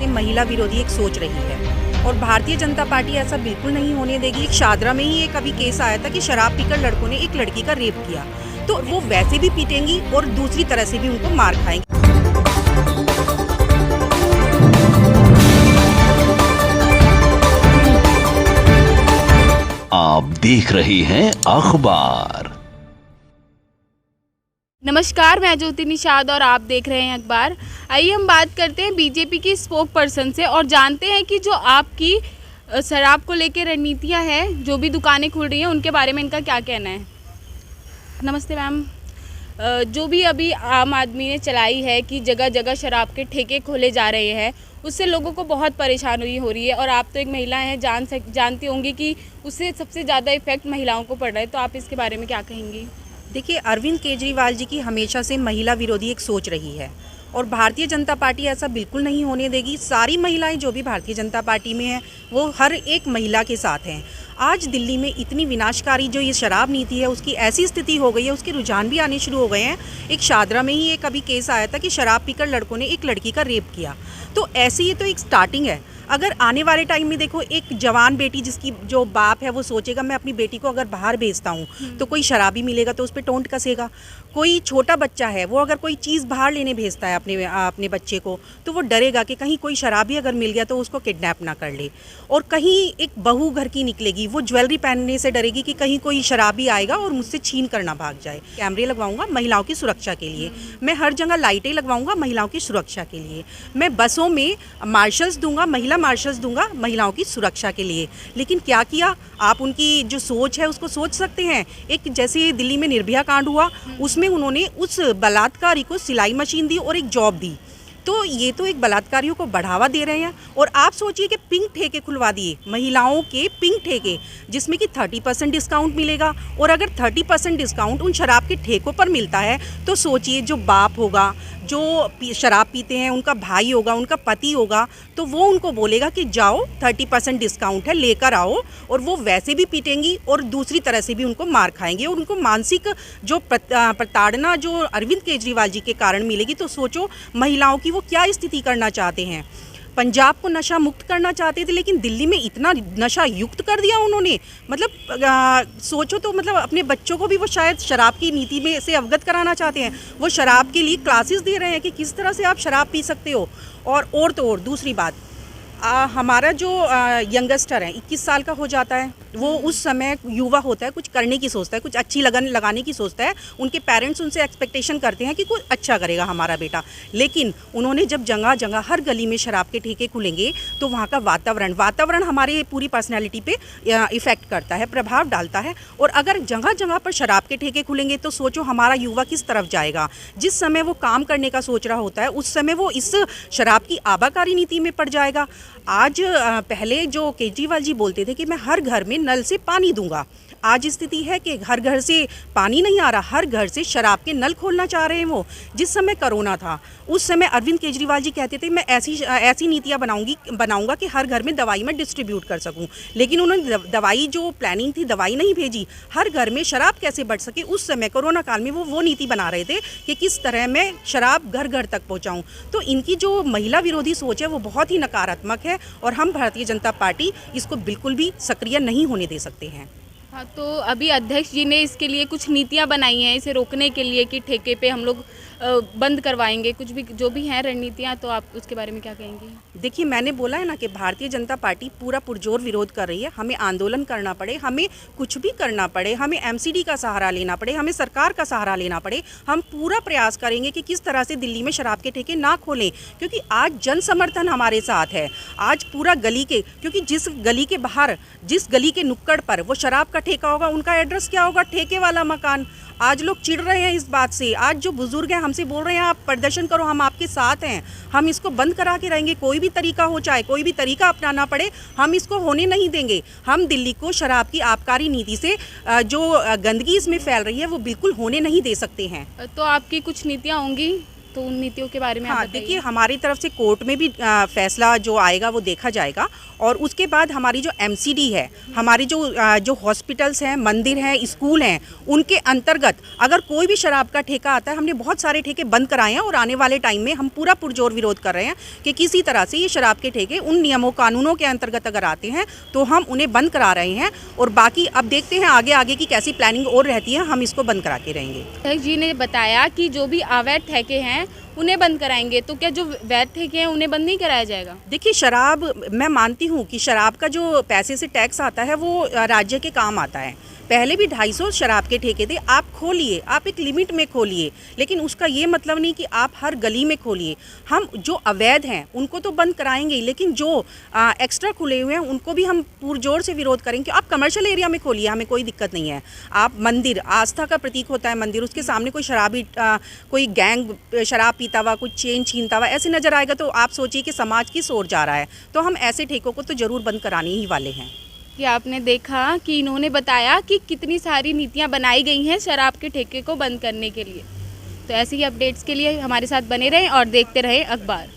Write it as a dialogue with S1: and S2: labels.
S1: ये महिला विरोधी एक सोच रही है और भारतीय जनता पार्टी ऐसा बिल्कुल नहीं होने देगी। शादरा में ही एक अभी केस आया था कि शराब पीकर लड़कों ने एक लड़की का रेप किया, तो वो वैसे भी पीटेंगी और दूसरी तरह से भी उनको मार खाएंगी।
S2: आप देख रहे हैं अखबार।
S3: नमस्कार, मैं ज्योति निषाद और आप देख रहे हैं अखबार। आइए हम बात करते हैं बीजेपी की स्पोक पर्सन से और जानते हैं कि जो आपकी शराब को लेकर रणनीतियां हैं, जो भी दुकानें खुल रही हैं, उनके बारे में इनका क्या कहना है। नमस्ते मैम। जो भी अभी आम आदमी ने चलाई है कि जगह जगह शराब के ठेके खोले जा रहे हैं, उससे लोगों को बहुत परेशानी हो रही है और आप तो एक महिला हैं, जानती होंगी कि उससे सबसे ज़्यादा इफेक्ट महिलाओं को पड़ रहा है, तो आप इसके बारे में क्या कहेंगी।
S1: देखिए, अरविंद केजरीवाल जी की हमेशा से महिला विरोधी एक सोच रही है और भारतीय जनता पार्टी ऐसा बिल्कुल नहीं होने देगी। सारी महिलाएं जो भी भारतीय जनता पार्टी में हैं, वो हर एक महिला के साथ हैं। आज दिल्ली में इतनी विनाशकारी जो ये शराब नीति है, उसकी ऐसी स्थिति हो गई है, उसके रुझान भी आने शुरू हो गए हैं। एक शादरा में ही एक अभी केस आया था कि शराब पीकर लड़कों ने एक लड़की का रेप किया, तो ऐसी ये तो एक स्टार्टिंग है। अगर आने वाले टाइम में देखो, एक जवान बेटी जिसकी जो बाप है वो सोचेगा मैं अपनी बेटी को अगर बाहर भेजता हूँ तो कोई शराबी मिलेगा तो उस पर टोंट कसेगा। कोई छोटा बच्चा है, वो अगर कोई चीज़ बाहर लेने भेजता है अपने बच्चे को, तो वो डरेगा कि कहीं कोई शराबी अगर मिल गया तो उसको किडनैप ना कर ले। और कहीं एक बहू घर की निकलेगी, वो ज्वेलरी पहनने से डरेगी कि कहीं कोई शराबी आएगा और मुझसे छीन कर ना भाग जाए। कैमरे लगवाऊंगा महिलाओं की सुरक्षा के लिए, मैं हर जगह लाइटें लगवाऊंगा महिलाओं की सुरक्षा के लिए, मैं बसों में मार्शल्स दूंगा, महिला मार्शल्स दूंगा महिलाओं की सुरक्षा के लिए। लेकिन क्या किया, आप उनकी जो सोच है उसको सोच सकते हैं। एक जैसे दिल्ली में निर्भया कांड हुआ, उसमें उन्होंने उस बलात्कारी को सिलाई मशीन दी और एक जॉब दी, तो ये तो एक बलात्कारियों को बढ़ावा दे रहे हैं। और आप सोचिए कि पिंक ठेके खुलवा दिए, महिलाओं के पिंक ठेके, जिसमें कि 30% डिस्काउंट मिलेगा। और अगर 30% डिस्काउंट उन शराब के ठेकों पर मिलता है तो सोचिए, जो बाप होगा, जो शराब पीते हैं, उनका भाई होगा, उनका पति होगा, तो वो उनको बोलेगा कि जाओ 30% डिस्काउंट है, लेकर आओ। और वो वैसे भी पीटेंगी और दूसरी तरह से भी उनको मार खाएंगे और उनको मानसिक जो प्रताड़ना जो अरविंद केजरीवाल जी के कारण मिलेगी। तो सोचो महिलाओं की वो क्या स्थिति करना चाहते हैं। पंजाब को नशा मुक्त करना चाहते थे, लेकिन दिल्ली में इतना नशा युक्त कर दिया उन्होंने। मतलब सोचो तो, मतलब अपने बच्चों को भी वो शायद शराब की नीति में से अवगत कराना चाहते हैं। वो शराब के लिए क्लासेस दे रहे हैं कि किस तरह से आप शराब पी सकते हो। और तो और दूसरी बात, हमारा जो यंगस्टर है 21 साल का हो जाता है, वो उस समय युवा होता है, कुछ करने की सोचता है, कुछ अच्छी लगन लगाने की सोचता है। उनके पेरेंट्स उनसे एक्सपेक्टेशन करते हैं कि कुछ अच्छा करेगा हमारा बेटा। लेकिन उन्होंने जब जगह जगह हर गली में शराब के ठेके खुलेंगे तो वहाँ का वातावरण हमारे पूरी पर्सनैलिटी पे इफ़ेक्ट करता है, प्रभाव डालता है। और अगर जगह जगह पर शराब के ठेके खुलेंगे तो सोचो हमारा युवा किस तरफ जाएगा। जिस समय वो काम करने का सोच रहा होता है, उस समय वो इस शराब की आबाकारी नीति में पड़ जाएगा। आज पहले जो केजरीवाल जी बोलते थे कि मैं हर घर में नल से पानी दूंगा, आज स्थिति है कि हर घर से पानी नहीं आ रहा, हर घर से शराब के नल खोलना चाह रहे हैं वो। जिस समय कोरोना था, उस समय अरविंद केजरीवाल जी कहते थे मैं ऐसी नीतियाँ बनाऊंगा कि हर घर में दवाई मैं डिस्ट्रीब्यूट कर सकूं। लेकिन उन्होंने दवाई जो प्लानिंग थी, दवाई नहीं भेजी। हर घर में शराब कैसे बढ़ सके, उस समय कोरोना काल में वो नीति बना रहे थे कि किस तरह मैं शराब घर घर तक पहुँचाऊँ। तो इनकी जो महिला विरोधी सोच है वो बहुत ही नकारात्मक है और हम भारतीय जनता पार्टी इसको बिल्कुल भी सक्रिय नहीं होने दे सकते हैं।
S3: हाँ, तो अभी अध्यक्ष जी ने इसके लिए कुछ नीतियाँ बनाई हैं इसे रोकने के लिए कि ठेके पे हम लोग बंद करवाएंगे, कुछ भी जो भी हैं रणनीतियाँ, तो आप उसके बारे में क्या कहेंगे।
S1: देखिए, मैंने बोला है ना कि भारतीय जनता पार्टी पूरा पुरजोर विरोध कर रही है। हमें आंदोलन करना पड़े, हमें कुछ भी करना पड़े, हमें एमसीडी का सहारा लेना पड़े, हमें सरकार का सहारा लेना पड़े, हम पूरा प्रयास करेंगे कि किस तरह से दिल्ली में शराब के ठेके ना खोलें। क्योंकि आज जन समर्थन हमारे साथ है। आज पूरा गली के, क्योंकि जिस गली के बाहर, जिस गली के नुक्कड़ पर वो शराब का ठेका होगा, उनका एड्रेस क्या होगा, ठेके वाला मकान। आज लोग चिढ़ रहे हैं इस बात से। आज जो बुजुर्ग हैं हमसे बोल रहे हैं आप प्रदर्शन करो, हम आपके साथ हैं, हम इसको बंद करा के रहेंगे। कोई भी तरीका हो, चाहे कोई भी तरीका अपनाना पड़े, हम इसको होने नहीं देंगे। हम दिल्ली को शराब की आबकारी नीति से जो गंदगी इसमें फैल रही है वो बिल्कुल होने नहीं दे सकते हैं।
S3: तो आपकी कुछ नीतियाँ होंगी तो उन नीतियों के बारे में आप
S1: हाँ,
S3: बताइए।
S1: देखिए हमारी तरफ से कोर्ट में भी फैसला जो आएगा वो देखा जाएगा, और उसके बाद हमारी जो एमसीडी है, हमारी जो हॉस्पिटल्स हैं, मंदिर हैं, स्कूल हैं, उनके अंतर्गत अगर कोई भी शराब का ठेका आता है, हमने बहुत सारे ठेके बंद कराए हैं और आने वाले टाइम में हम पूरा पुरजोर विरोध कर रहे हैं कि किसी तरह से ये शराब के ठेके उन नियमों कानूनों के अंतर्गत अगर आते हैं तो हम उन्हें बंद करा रहे हैं। और बाकी अब देखते हैं आगे आगे की कैसी प्लानिंग और रहती है, हम इसको बंद कराते रहेंगे।
S3: अध्यक्ष जी ने बताया कि जो भी अवैध ठेके हैं उन्हें बंद कराएंगे, तो क्या जो वैध ठेके हैं उन्हें बंद नहीं कराया जाएगा?
S1: देखिए शराब, मैं मानती हूँ कि शराब का जो पैसे से टैक्स आता है वो राज्य के काम आता है। पहले भी 250 शराब के ठेके थे, आप खोलिए, आप एक लिमिट में खोलिए, लेकिन उसका ये मतलब नहीं कि आप हर गली में खोलिए। हम जो अवैध हैं उनको तो बंद कराएंगे, लेकिन जो एक्स्ट्रा खुले हुए हैं उनको भी हम पुरजोर से विरोध करेंगे। आप कमर्शियल एरिया में खोलिए, हमें कोई दिक्कत नहीं है। आप मंदिर, आस्था का प्रतीक होता है मंदिर, उसके सामने कोई शराबी कोई गैंग शराब पीता हुआ, कुछ चेन छीनता हुआ ऐसे नज़र आएगा तो आप सोचिए कि समाज किस ओर जा रहा है। तो हम ऐसे ठेकों को तो ज़रूर बंद कराने ही वाले हैं।
S3: कि आपने देखा कि इन्होंने बताया कि कितनी सारी नीतियां बनाई गई हैं शराब के ठेके को बंद करने के लिए। तो ऐसे ही अपडेट्स के लिए हमारे साथ बने रहें और देखते रहें अखबार।